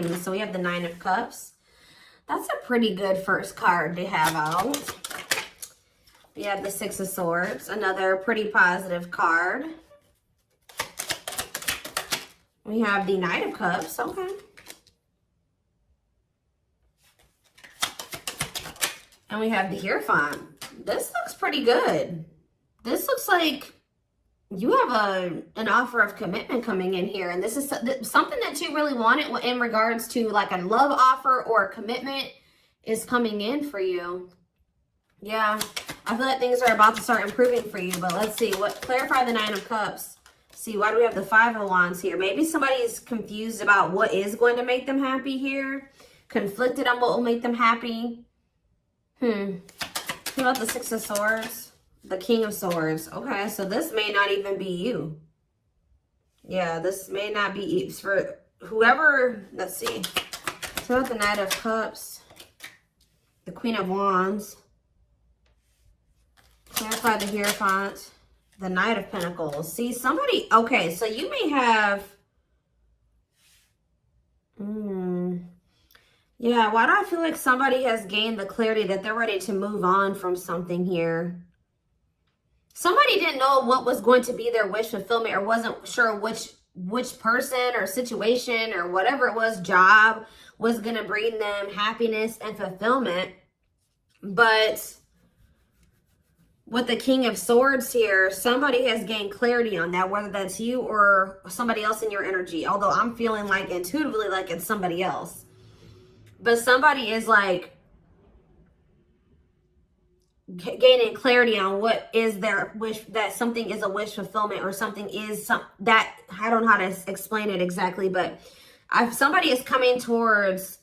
So we have the Nine of Cups. That's a pretty good first card to have out. We have the Six of Swords, another pretty positive card. We have the Knight of Cups, okay. And we have the Hierophant. This looks pretty good. This looks like you have an offer of commitment coming in here. And this is something that you really wanted in regards to like a love offer or a commitment is coming in for you. Yeah, I feel like things are about to start improving for you. But let's see, clarify the Nine of Cups. See, why do we have the Five of Wands here? Maybe somebody's confused about what is going to make them happy here. Conflicted on what will make them happy. What about the Six of Swords? The King of Swords. Okay, so this may not even be you. Yeah, this may not be for whoever. Let's see. So about the Knight of Cups. The Queen of Wands. Clarify the Hierophant. The Knight of Pentacles. See, somebody. Okay, so you may have. Yeah, why do I feel like somebody has gained the clarity that they're ready to move on from something here? Somebody didn't know what was going to be their wish fulfillment or wasn't sure which person or situation or whatever it was, job, was going to bring them happiness and fulfillment. But with the King of Swords here, somebody has gained clarity on that, whether that's you or somebody else in your energy. Although I'm feeling like intuitively like it's somebody else. But somebody is like gaining clarity on what is their wish, that something is a wish fulfillment or something is that, I don't know how to explain it exactly, but somebody is coming towards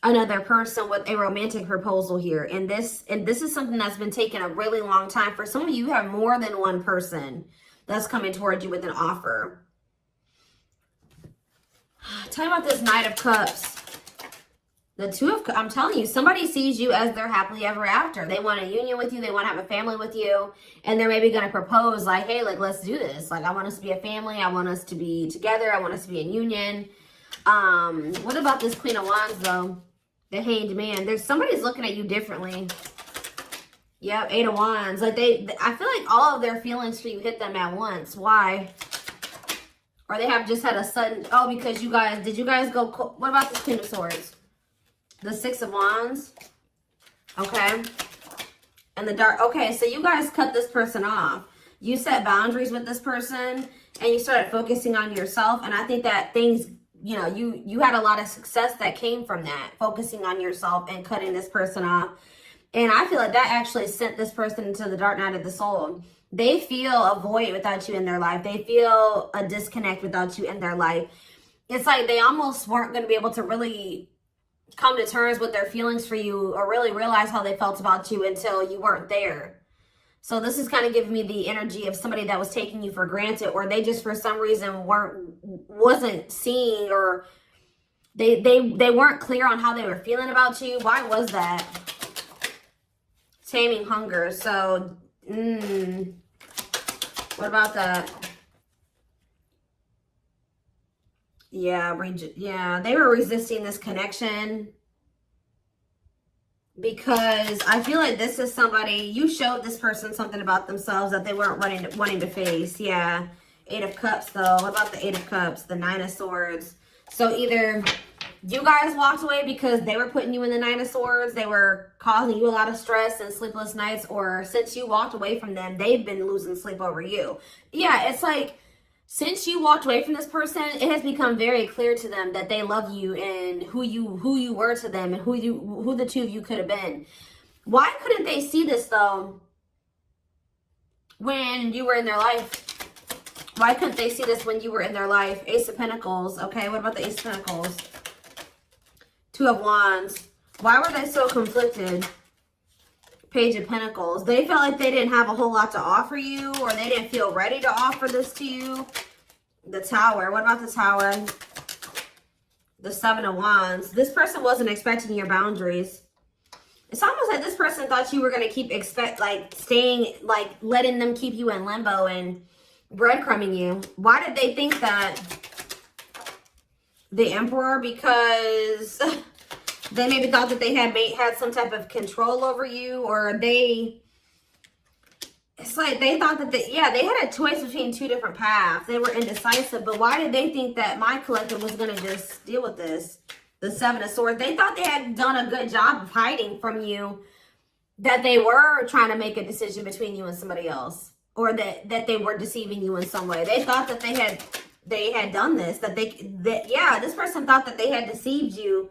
another person with a romantic proposal here. And this is something that's been taking a really long time. For some of you, you have more than one person that's coming towards you with an offer. Tell me about this Knight of Cups. The Two of Cups, I'm telling you, somebody sees you as their happily ever after. They want a union with you. They want to have a family with you. And they're maybe going to propose like, hey, like, let's do this. Like, I want us to be a family. I want us to be together. I want us to be in union. What about this Queen of Wands, though? The Hanged Man. Somebody's looking at you differently. Yep, Eight of Wands. Like, I feel like all of their feelings for you hit them at once. Why? Or they have just had a sudden, because did you guys go, what about this Queen of Swords? The Six of Wands. Okay. And the Dark. Okay, so you guys cut this person off. You set boundaries with this person and you started focusing on yourself. And I think that things, you had a lot of success that came from that. Focusing on yourself and cutting this person off. And I feel like that actually sent this person into the dark night of the soul. They feel a void without you in their life. They feel a disconnect without you in their life. It's like they almost weren't going to be able to really come to terms with their feelings for you or really realize how they felt about you until you weren't there. So this is kind of giving me the energy of somebody that was taking you for granted, or they just for some reason wasn't seeing, or they weren't clear on how they were feeling about you. Why was that? Taming hunger. So what about that? Yeah, they were resisting this connection because I feel like this is somebody, you showed this person something about themselves that they weren't wanting to face. Yeah, Eight of Cups though. What about the Eight of Cups? The Nine of Swords. So either you guys walked away because they were putting you in the Nine of Swords, they were causing you a lot of stress and sleepless nights, or since you walked away from them, they've been losing sleep over you. Yeah, it's like, since you walked away from this person, it has become very clear to them that they love you and who you were to them and who the two of you could have been. Why couldn't they see this though when you were in their life? Why couldn't they see this when you were in their life? Ace of Pentacles. Okay, what about the Ace of Pentacles? Two of Wands. Why were they so conflicted? Page of Pentacles. They felt like they didn't have a whole lot to offer you, or they didn't feel ready to offer this to you. The Tower. What about the Tower? The Seven of Wands. This person wasn't expecting your boundaries. It's almost like this person thought you were going to keep letting them keep you in limbo and breadcrumbing you. Why did they think that? the Emperor, because they maybe thought that they had some type of control over you, or it's like they thought that they had a choice between two different paths. They were indecisive, but why did they think that my collective was going to just deal with this? The Seven of Swords. They thought they had done a good job of hiding from you that they were trying to make a decision between you and somebody else, or that they were deceiving you in some way. They thought that they had done this, this person thought that they had deceived you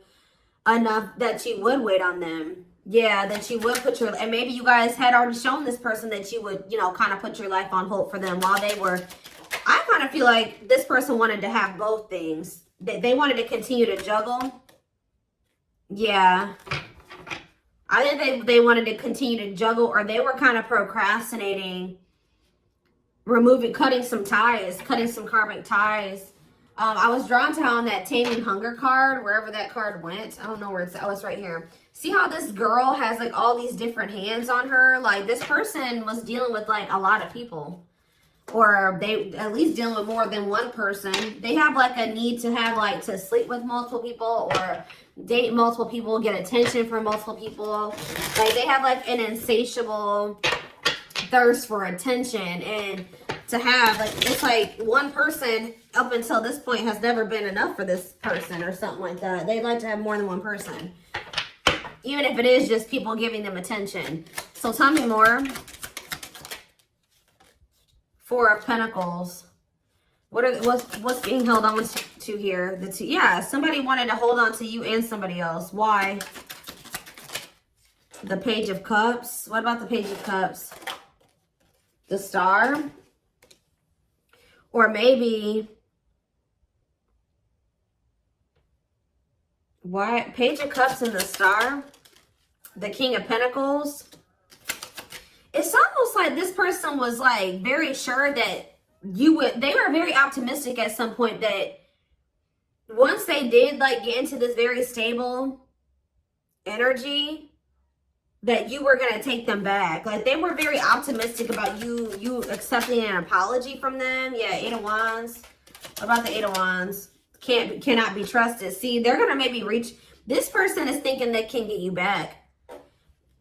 enough that you would wait on them. Yeah, that you would put your, and maybe you guys had already shown this person that you would, kind of put your life on hold for them while they were, I kind of feel like this person wanted to have both things. They wanted to continue to juggle. Yeah. I think they wanted to continue to juggle, or they were kind of procrastinating, cutting some karmic ties. I was drawn to on that Taming Hunger card, wherever that card went. I don't know where it's, oh, it's right here. See how this girl has like all these different hands on her? Like this person was dealing with like a lot of people, or they at least dealing with more than one person. They have like a need to have like to sleep with multiple people, or date multiple people, get attention from multiple people. Like they have like an insatiable thirst for attention, and to have like, it's like one person up until this point has never been enough for this person, or something like that. They'd like to have more than one person, even if it is just people giving them attention. So tell me more. Four of Pentacles. What's being held on to here? The two, yeah, somebody wanted to hold on to you and somebody else. Why? The Page of Cups. What about the Page of Cups? The Star. Or maybe, why? Page of Cups and the Star. The King of Pentacles. It's almost like this person was like very sure that they were very optimistic at some point that once they did like get into this very stable energy, that you were going to take them back. Like they were very optimistic about you accepting an apology from them. Yeah, Eight of Wands. What about the Eight of Wands? Cannot be trusted. See, they're going to maybe reach, this person is thinking they can get you back.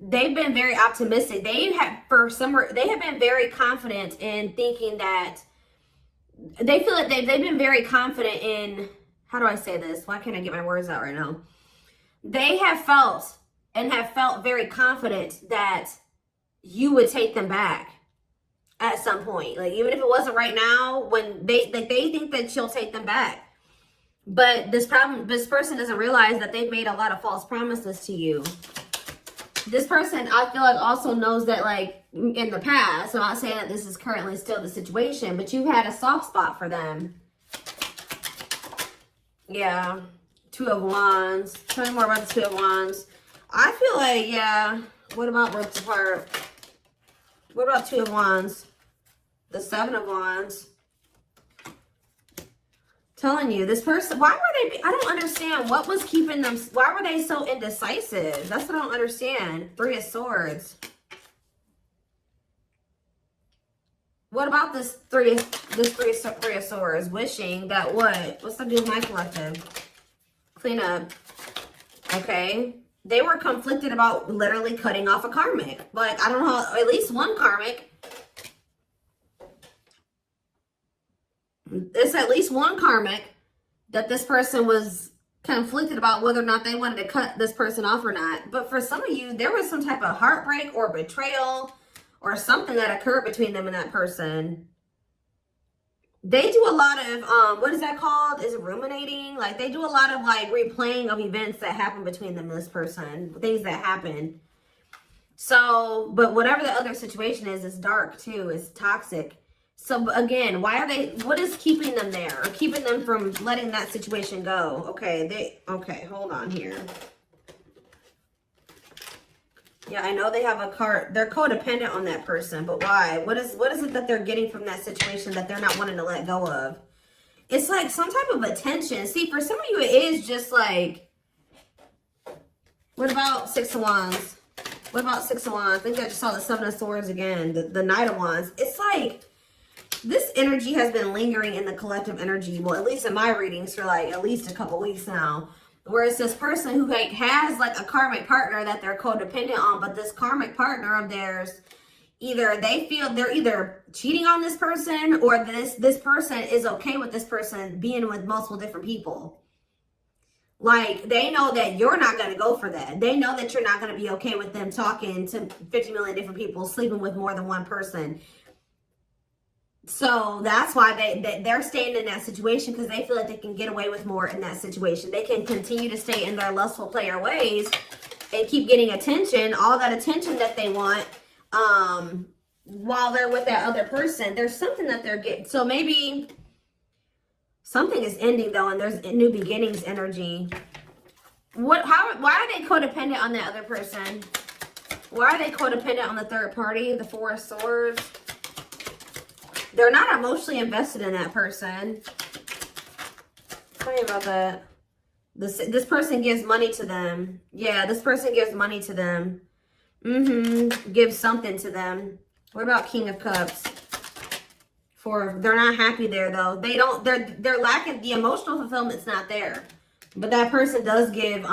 They've been very optimistic. They have been very confident in thinking that they feel like they've been very confident in, how do I say this? Why can't I get my words out right now? They have felt very confident that you would take them back at some point. Like even if it wasn't right now, when they think that you'll take them back. But this person doesn't realize that they've made a lot of false promises to you. This person, I feel like, also knows that, like, in the past, I'm not saying that this is currently still the situation, but you've had a soft spot for them. Yeah. Two of Wands. Tell me more about the Two of Wands. I feel like, yeah. What about Worlds Apart? What about Two of Wands? The Seven of Wands. Telling you, this person, why were they, I don't understand what was keeping them, why were they so indecisive? That's what I don't understand. Three of Swords. What about this three of Swords? Wishing that what? What's that do with my collective? Clean up. Okay. They were conflicted about literally cutting off a karmic. Like, I don't know, at least one karmic. It's at least one karmic that this person was conflicted about whether or not they wanted to cut this person off or not. But for some of you, there was some type of heartbreak or betrayal or something that occurred between them and that person. They do a lot of, what is that called? Is it ruminating? Like, they do a lot of, like, replaying of events that happened between them and this person. Things that happened. So, but whatever the other situation is, it's dark, too. It's toxic. So, again, what is keeping them there? Or keeping them from letting that situation go? Okay, hold on here. Yeah, I know they have a card. They're codependent on that person, but why? What is it that they're getting from that situation that they're not wanting to let go of? It's like some type of attention. See, for some of you, it is just like, what about Six of Wands? What about Six of Wands? I think I just saw the Seven of Swords again. The Knight of Wands. It's like, This energy has been lingering in the collective energy, well, at least in my readings, for like at least a couple weeks now. Where it's this person who like has like a karmic partner that they're codependent on, but this karmic partner of theirs, either they feel they're either cheating on this person, or this person is okay with this person being with multiple different people. Like, they know that you're not going to go for that. They know that you're not going to be okay with them talking to 50 million different people, sleeping with more than one person. So that's why they're staying in that situation, because they feel like they can get away with more in that situation. They can continue to stay in their lustful player ways and keep getting attention, all that attention that they want, while they're with that other person. There's something that they're getting. So maybe something is ending though, and there's new beginnings energy. Why are they codependent on that other person? Why are they codependent on the third party, the Four of Swords? They're not emotionally invested in that person. Tell me about that. This person gives money to them. Yeah, this person gives money to them. Gives something to them. What about King of Cups? They're not happy there though. They're lacking the emotional fulfillment's not there. But that person does give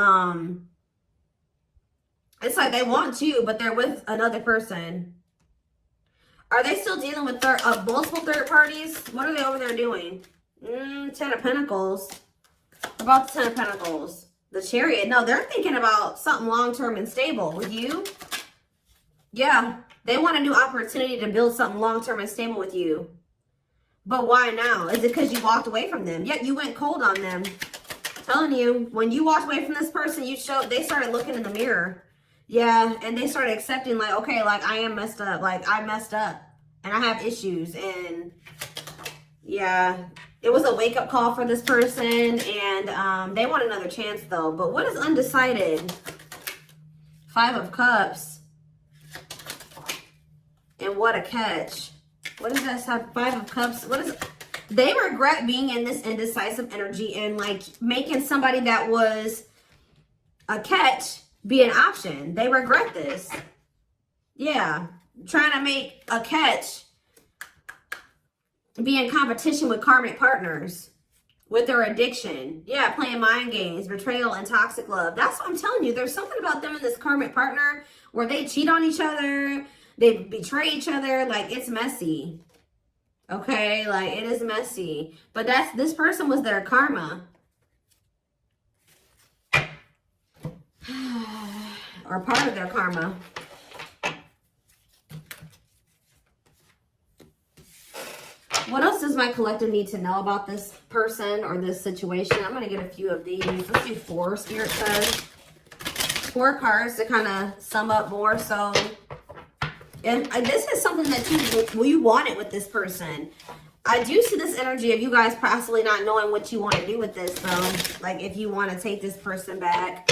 it's like they want you, but they're with another person. Are they still dealing with multiple third parties? What are they over there doing? 10 of Pentacles. About the 10 of Pentacles. The Chariot. No, they're thinking about something long-term and stable with you. Yeah, they want a new opportunity to build something long-term and stable with you. But why now? Is it because you walked away from them? Yet you went cold on them. Telling you, when you walked away from this person, they started looking in the mirror. Yeah, and they started accepting, like, okay, like, I am messed up. Like, I messed up. And I have issues. And, yeah, it was a wake-up call for this person. And they want another chance, though. But what is undecided? Five of Cups. And what a catch. What does that have? Five of Cups. What is it? They regret being in this indecisive energy and like making somebody that was a catch be an option. They regret this. Yeah. Trying to make a catch be in competition with karmic partners with their addiction. Yeah, playing mind games, betrayal, and toxic love. That's what I'm telling you. There's something about them and this karmic partner where they cheat on each other. They betray each other. Like, it's messy. Okay? Like, it is messy. But this person was their karma. Or part of their karma. What else does my collective need to know about this person or this situation? I'm going to get a few of these. Let's do 4, Spirit says. 4 cards to kind of sum up more. So, and this is something that you wanted with this person. I do see this energy of you guys possibly not knowing what you want to do with this, though. Like, if you want to take this person back.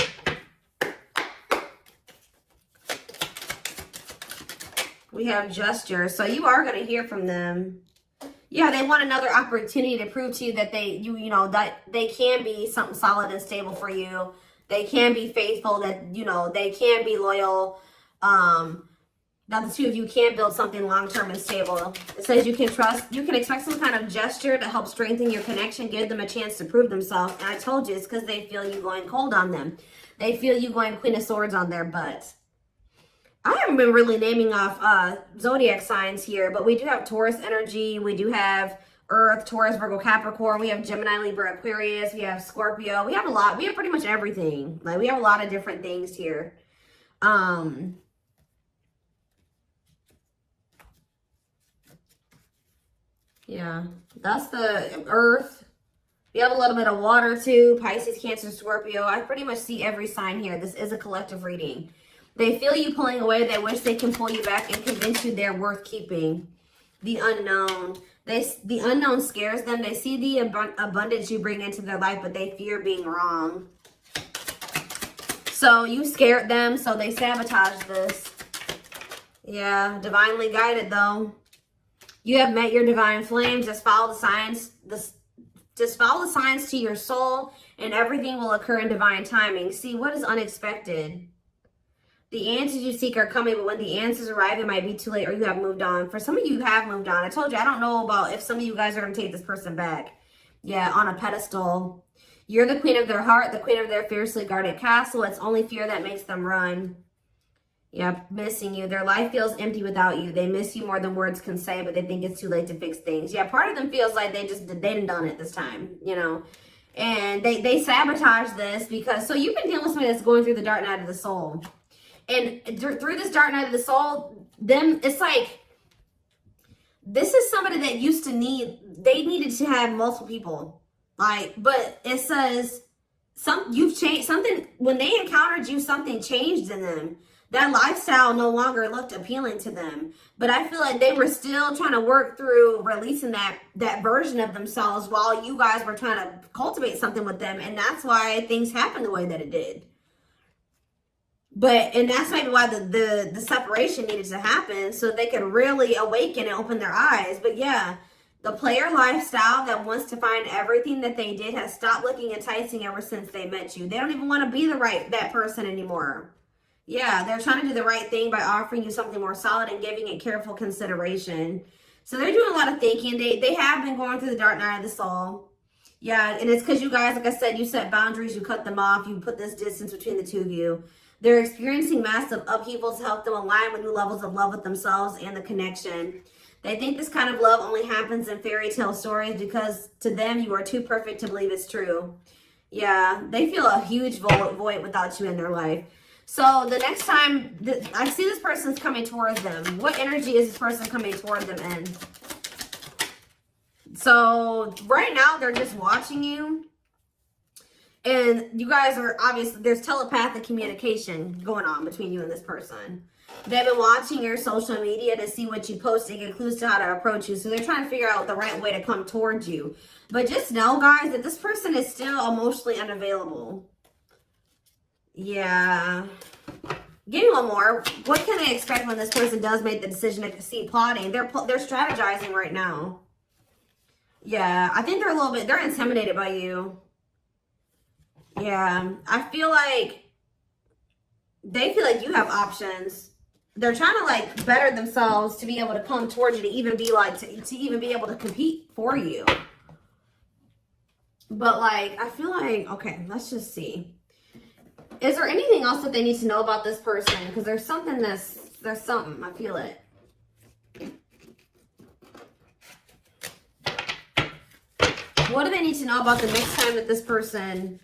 We have gesture. So you are going to hear from them. Yeah, they want another opportunity to prove to you that that they can be something solid and stable for you. They can be faithful, that, they can be loyal. That the two of you can build something long-term and stable. It says you can expect some kind of gesture to help strengthen your connection, give them a chance to prove themselves. And I told you, it's because they feel you going cold on them. They feel you going Queen of Swords on their butt. I haven't been really naming off zodiac signs here, but we do have Taurus energy. We do have Earth, Taurus, Virgo, Capricorn. We have Gemini, Libra, Aquarius. We have Scorpio. We have a lot. We have pretty much everything. Like, we have a lot of different things here. Yeah, that's the Earth. We have a little bit of water too. Pisces, Cancer, Scorpio. I pretty much see every sign here. This is a collective reading. They feel you pulling away. They wish they can pull you back and convince you they're worth keeping. The unknown. The unknown scares them. They see the abundance you bring into their life, but they fear being wrong. So you scared them, so they sabotage this. Yeah, divinely guided though. You have met your divine flame. Just follow the signs. Just follow the signs to your soul, and everything will occur in divine timing. See, what is unexpected? The answers you seek are coming, but when the answers arrive, it might be too late or you have moved on. For some of you have moved on. I told you, I don't know about if some of you guys are going to take this person back. Yeah, on a pedestal. You're the queen of their heart, the queen of their fiercely guarded castle. It's only fear that makes them run. Yeah, missing you. Their life feels empty without you. They miss you more than words can say, but they think it's too late to fix things. Yeah, part of them feels like they didn't done it this time, you know. And they sabotage this because, so you've been dealing with somebody that's going through the dark night of the soul. And through this dark night of the soul, it's like, this is somebody that used to they needed to have multiple people. Like, but it says, you've changed something, when they encountered you, something changed in them. That lifestyle no longer looked appealing to them. But I feel like they were still trying to work through releasing that version of themselves while you guys were trying to cultivate something with them. And that's why things happened the way that it did. And that's maybe why the separation needed to happen, so they could really awaken and open their eyes. But yeah, the player lifestyle that wants to find everything that they did has stopped looking enticing ever since they met you. They don't even want to be that person anymore. Yeah, they're trying to do the right thing by offering you something more solid and giving it careful consideration. So they're doing a lot of thinking. They have been going through the dark night of the soul. Yeah, and it's because you guys, like I said, you set boundaries, you cut them off, you put this distance between the two of you. They're experiencing massive upheaval to help them align with new levels of love with themselves and the connection. They think this kind of love only happens in fairy tale stories because to them, you are too perfect to believe it's true. Yeah, they feel a huge void without you in their life. So the next time I see this person's coming towards them, what energy is this person coming toward them in? So right now, they're just watching you. And you guys are obviously, there's telepathic communication going on between you and this person. They've been watching your social media to see what you post and get clues to how to approach you. So they're trying to figure out the right way to come towards you. But just know, guys, that this person is still emotionally unavailable. Yeah. Give me one more. What can they expect when this person does make the decision to see plotting? They're strategizing right now. Yeah, I think they're intimidated by you. Yeah, I feel like they feel like you have options. They're trying to like better themselves to be able to come towards you, to even be like, to even be able to compete for you. But like, I feel like, okay, let's just see. Is there anything else that they need to know about this person? Because there's something, I feel it. What do they need to know about the next time that this person,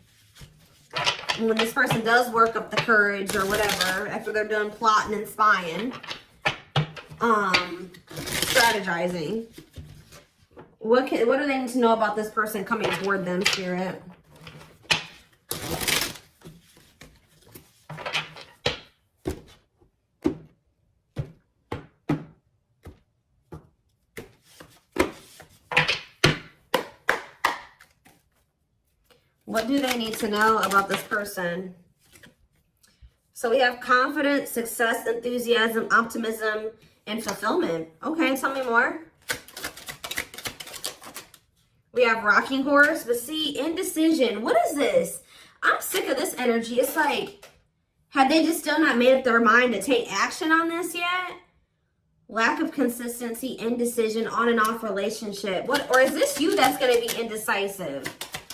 when this person does work up the courage or whatever, after they're done plotting and spying, strategizing? What do they need to know about this person coming toward them, Spirit? What do they need to know about this person? So we have confidence, success, enthusiasm, optimism, and fulfillment. Okay, tell me more. We have rocking horse, but see, indecision. What is this? I'm sick of this energy. It's like, have they just still not made up their mind to take action on this yet? Lack of consistency, indecision, on and off relationship. Or is this you that's going to be indecisive?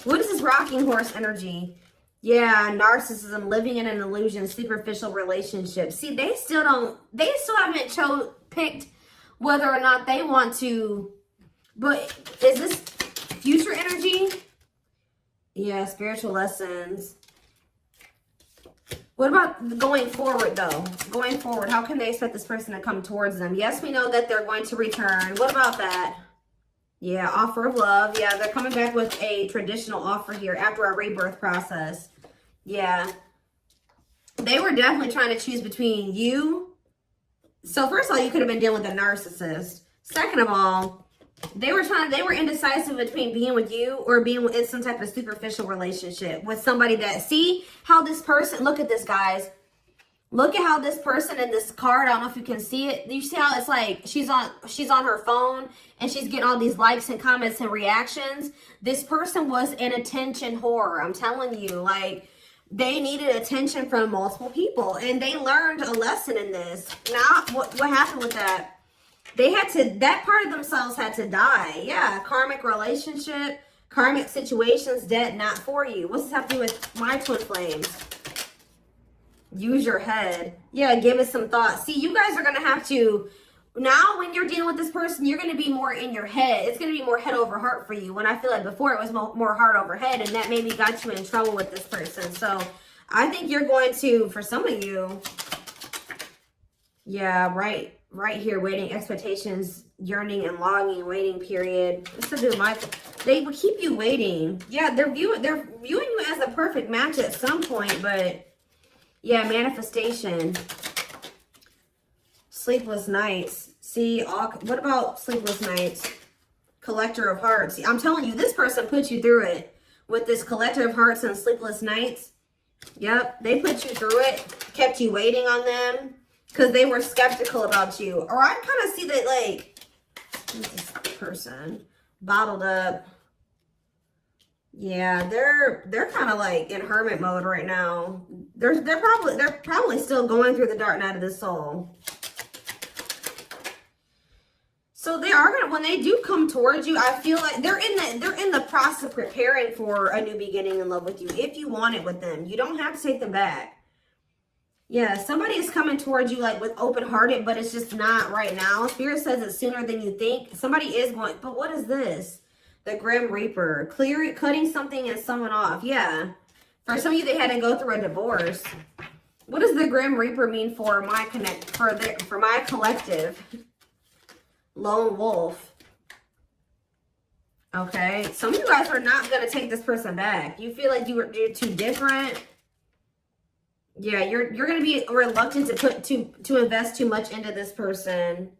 What is this rocking horse energy? Yeah, narcissism, living in an illusion, superficial relationships. See, they still haven't picked whether or not they want to. But is this future energy? Yeah, spiritual lessons. What about going forward, though? Going forward, how can they expect this person to come towards them? Yes, we know that they're going to return. What about that? Yeah, offer of love. Yeah, they're coming back with a traditional offer here after a rebirth process. Yeah. They were definitely trying to choose between you. So first of all, you could have been dealing with a narcissist. Second of all, they were indecisive between being with you or being in some type of superficial relationship with somebody that, see how this person, look at this, guys. Look at how this person in this card, I don't know if you can see it. You see how it's like she's on her phone and she's getting all these likes and comments and reactions. This person was an attention whore. I'm telling you, like, they needed attention from multiple people, and they learned a lesson in this. Now, what happened with that? They had to, that part of themselves had to die. Yeah, karmic relationship, karmic situations, dead, not for you. What's this have to do with my twin flames? Use your head. Yeah, give it some thought. See, you guys are going to have to, now when you're dealing with this person, you're going to be more in your head. It's going to be more head over heart for you. When I feel like before it was more heart over head, and that maybe got you in trouble with this person. So I think you're going to, for some of you, yeah, right here, waiting, expectations, yearning and longing, waiting period. What's to do with my, they will keep you waiting. Yeah, they're viewing you as a perfect match at some point, but yeah, manifestation. Sleepless nights. See, what about sleepless nights? Collector of hearts. I'm telling you, this person put you through it with this collector of hearts and sleepless nights. Yep, they put you through it, kept you waiting on them because they were skeptical about you. Or I kind of see that, like, who's this person? Bottled up. Yeah, they're kind of like in hermit mode right now. They're probably still going through the dark night of the soul. So they are gonna, when they do come towards you, I feel like they're in the process of preparing for a new beginning in love with you. If you want it with them, you don't have to take them back. Yeah, somebody is coming towards you like with open-hearted, but it's just not right now. Spirit says it's sooner than you think. Somebody is going, but what is this? The Grim Reaper, cutting something and someone off. Yeah, for some of you, they had to go through a divorce. What does the Grim Reaper mean for my for my collective? Lone wolf. Okay, some of you guys are not gonna take this person back. You feel like you're too different. Yeah, you're gonna be reluctant to invest too much into this person.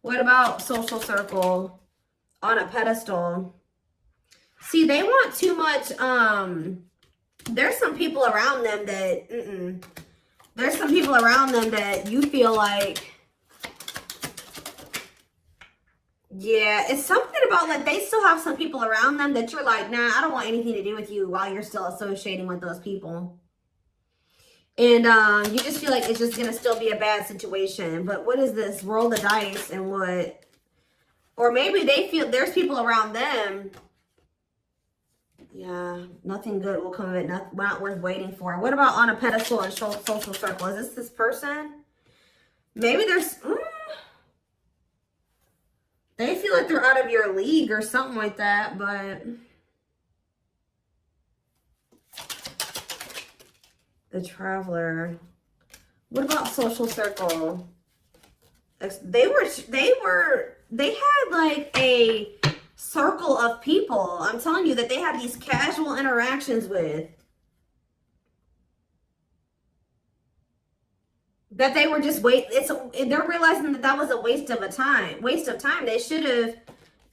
What about social circle? On a pedestal. See, they want too much. There's some people around them that there's some people around them that you feel like, yeah, it's something about like they still have some people around them that you're like, nah, I don't want anything to do with you while you're still associating with those people. And you just feel like it's just gonna still be a bad situation. But what is this? Roll the dice and what? Or maybe they feel there's people around them. Yeah, nothing good will come of it. Not worth waiting for. What about on a pedestal and social circle? Is this person? Maybe there's... they feel like they're out of your league or something like that, but... the Traveler. What about social circle? They had like a circle of people. I'm telling you that they had these casual interactions with. That they were just they're realizing that that was a waste of time. They should have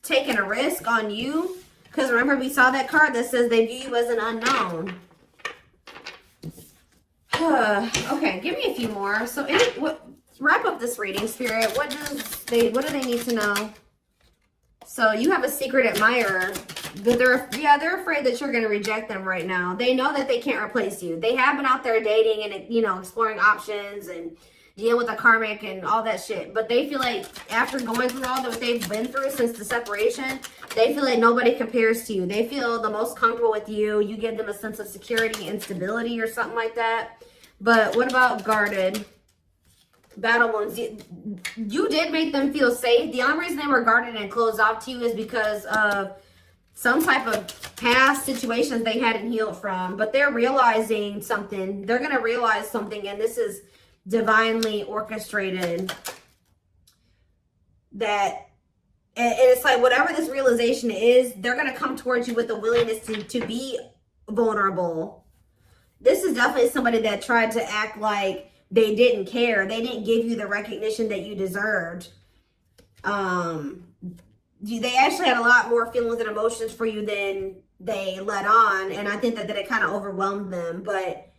taken a risk on you. Because remember, we saw that card that says they view you as an unknown. Okay, give me a few more. So wrap up this reading, Spirit. What do they need to know? So you have a secret admirer, but they're afraid that you're going to reject them right now. They know that they can't replace you. They have been out there dating and, you know, exploring options and dealing with the karmic and all that shit. But they feel like after going through all that they've been through since the separation, they feel like nobody compares to you. They feel the most comfortable with you. You give them a sense of security and stability or something like that. But what about guarded? Battle wounds. You did make them feel safe. The only reason they were guarded and closed off to you is because of some type of past situations they hadn't healed from. But they're realizing something. They're going to realize something, and this is divinely orchestrated. That, and it's like whatever this realization is, they're going to come towards you with the willingness to be vulnerable. This is definitely somebody that tried to act like they didn't care. They didn't give you the recognition that you deserved. They actually had a lot more feelings and emotions for you than they let on. And I think that it kind of overwhelmed them. But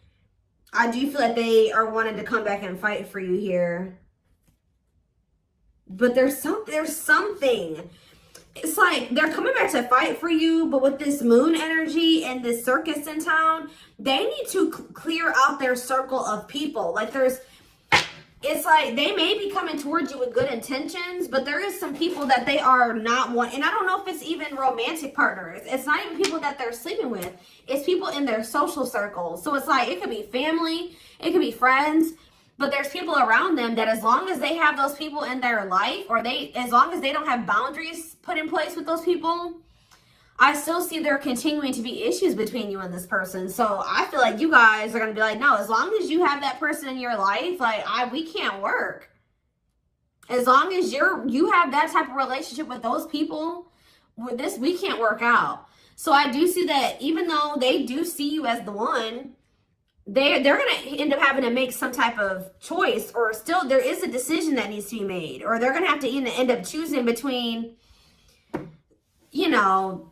I do feel like they are wanting to come back and fight for you here. But there's something. it's like they're coming back to fight for you, but with this moon energy and this circus in town, they need to clear out their circle of people. Like it's like they may be coming towards you with good intentions, but there is some people that they are not wanting. And I don't know if it's even romantic partners. It's not even people that they're sleeping with. It's people in their social circles. So it's like, it could be family, it could be friends, but there's people around them that as long as they have those people in their life, or as long as they don't have boundaries put in place with those people, I still see there continuing to be issues between you and this person. So I feel like you guys are going to be like, no, as long as you have that person in your life, like we can't work. As long as you have that type of relationship with those people, with this, we can't work out. So I do see that even though they do see you as the one, they're going to end up having to make some type of choice, or still there is a decision that needs to be made, or they're going to have to end up choosing between, you know,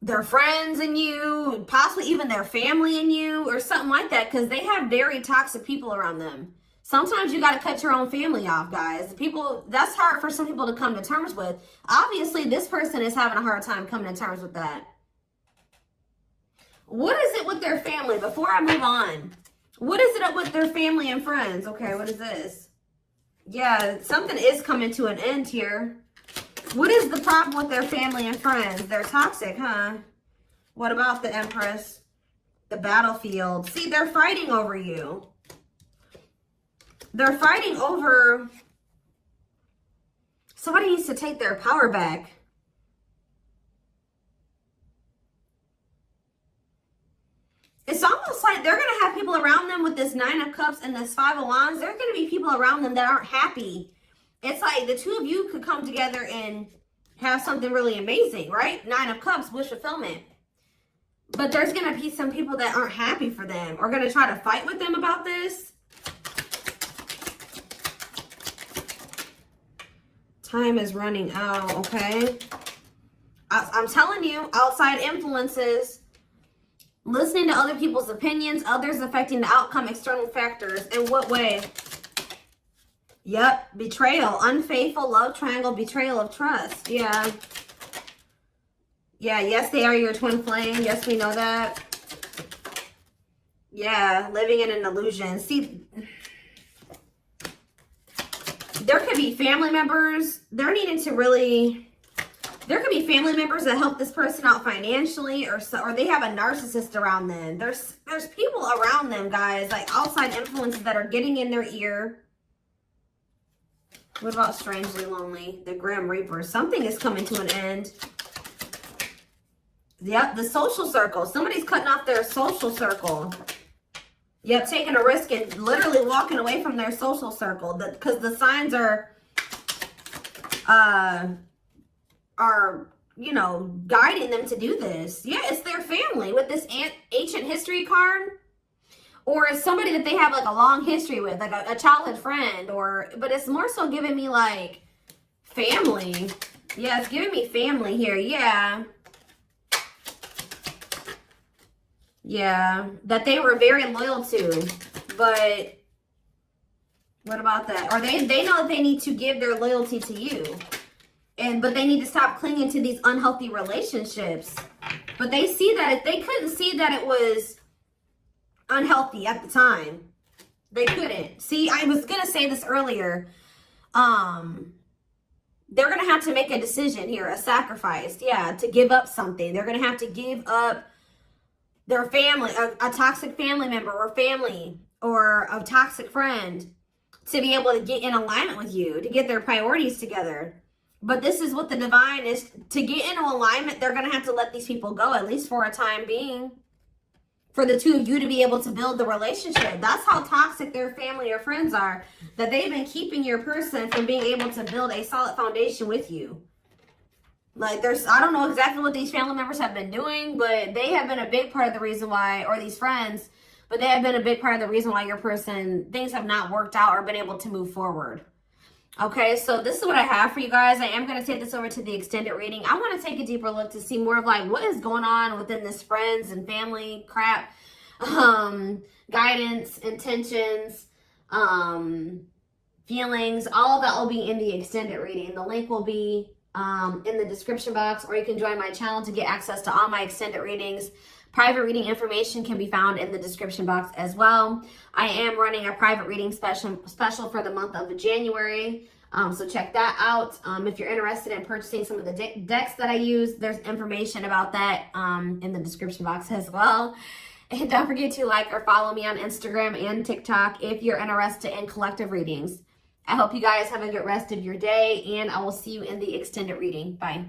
their friends and you, possibly even their family and you, or something like that, because they have very toxic people around them. Sometimes you got to cut your own family off, guys. That's hard for some people to come to terms with. Obviously, this person is having a hard time coming to terms with that. What is it with their family? Before I move on, what is it up with their family and friends? Okay, what is this? Yeah, something is coming to an end here. What is the problem with their family and friends? They're toxic, huh? What about the Empress? The battlefield. See, they're fighting over you. They're fighting over... Somebody needs to take their power back. It's almost like they're going to have people around them with this 9 of Cups and this 5 of Wands. There are going to be people around them that aren't happy. It's like the two of you could come together and have something really amazing, right? 9 of Cups, wish fulfillment. But there's going to be some people that aren't happy for them, or going to try to fight with them about this. Time is running out, okay? I'm telling you, outside influences, listening to other people's opinions, others affecting the outcome, external factors. In what way? Yep, betrayal, unfaithful, love triangle, betrayal of trust. Yeah. Yeah, yes, they are your twin flame. Yes, we know that. Yeah, living in an illusion. See, there could be family members. They're needing to really... There could be family members that help this person out financially, or they have a narcissist around them. There's people around them, guys, like outside influences that are getting in their ear. What about strangely lonely? The Grim Reaper. Something is coming to an end. Yep, the social circle. Somebody's cutting off their social circle. Yep, taking a risk and literally walking away from their social circle. Because the signs are, you know, guiding them to do this. Yeah, it's their family with this ancient history card. Or it's somebody that they have like a long history with, like a childhood friend. But it's more so giving me like family. Yeah, it's giving me family here. Yeah. Yeah, that they were very loyal to. But what about that? Or they know that they need to give their loyalty to you. But they need to stop clinging to these unhealthy relationships. But they see that they couldn't see that it was unhealthy at the time. They couldn't. See, I was going to say this earlier. They're going to have to make a decision here, a sacrifice. Yeah, to give up something. They're going to have to give up their family, a toxic family member or family, or a toxic friend, to be able to get in alignment with you, to get their priorities together. But this is what the divine is. To get into alignment, they're going to have to let these people go, at least for a time being, for the two of you to be able to build the relationship. That's how toxic their family or friends are, that they've been keeping your person from being able to build a solid foundation with you. Like, I don't know exactly what these family members have been doing, but they have been a big part of the reason why, or these friends, but they have been a big part of the reason why your person, things have not worked out or been able to move forward. Okay, so this is what I have for you guys. I am going to take this over to the extended reading. I want to take a deeper look to see more of like what is going on within this friends and family crap, guidance, intentions, feelings. All of that will be in the extended reading. The link will be in the description box, or you can join my channel to get access to all my extended readings. Private reading information can be found in the description box as well. I am running a private reading special for the month of January. So check that out. If you're interested in purchasing some of the decks that I use, there's information about that in the description box as well. And don't forget to like or follow me on Instagram and TikTok if you're interested in collective readings. I hope you guys have a good rest of your day, and I will see you in the extended reading. Bye.